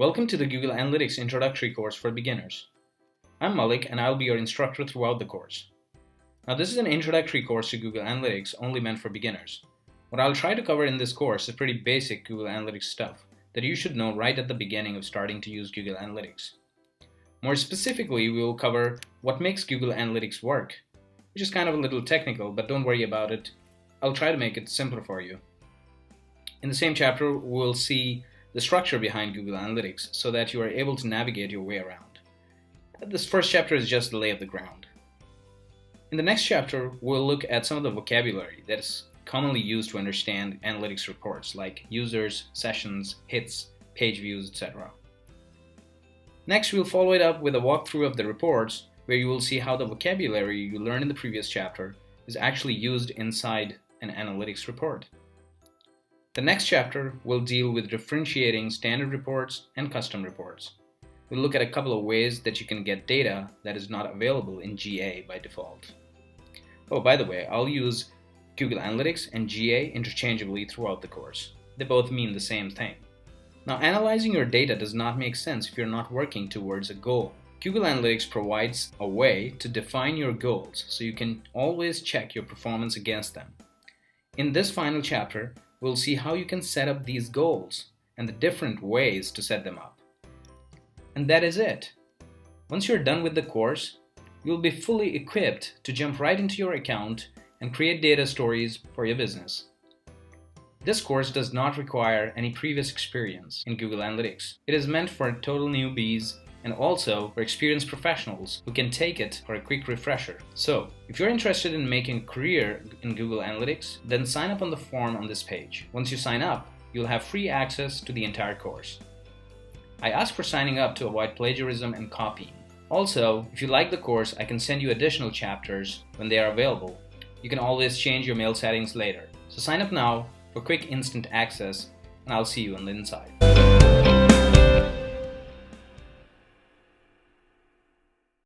Welcome to the Google Analytics Introductory course for beginners. I'm Malik and I'll be your instructor throughout the course. Now this is an introductory course to Google Analytics only meant for beginners. What I'll try to cover in this course is pretty basic Google Analytics stuff that you should know right at the beginning of starting to use Google Analytics. More specifically, we will cover what makes Google Analytics work, which is kind of a little technical, but don't worry about it. I'll try to make it simpler for you. In the same chapter, we'll see the structure behind Google Analytics so that you are able to navigate your way around. This first chapter is just the lay of the ground. In the next chapter, we'll look at some of the vocabulary that is commonly used to understand analytics reports like users, sessions, hits, page views, etc. Next, we'll follow it up with a walkthrough of the reports where you will see how the vocabulary you learned in the previous chapter is actually used inside an analytics report. The next chapter will deal with differentiating standard reports and custom reports. We'll look at a couple of ways that you can get data that is not available in GA by default. Oh, by the way, I'll use Google Analytics and GA interchangeably throughout the course. They both mean the same thing. Now, analyzing your data does not make sense if you're not working towards a goal. Google Analytics provides a way to define your goals so you can always check your performance against them. In this final chapter, we'll see how you can set up these goals and the different ways to set them up. And that is it. Once you're done with the course, you'll be fully equipped to jump right into your account and create data stories for your business. This course does not require any previous experience in Google Analytics. It is meant for total newbies and also for experienced professionals who can take it for a quick refresher. So, if you're interested in making a career in Google Analytics, then sign up on the form on this page. Once you sign up, you'll have free access to the entire course. I ask for signing up to avoid plagiarism and copying. Also, if you like the course, I can send you additional chapters when they are available. You can always change your mail settings later. So sign up now for quick instant access, and I'll see you on the inside.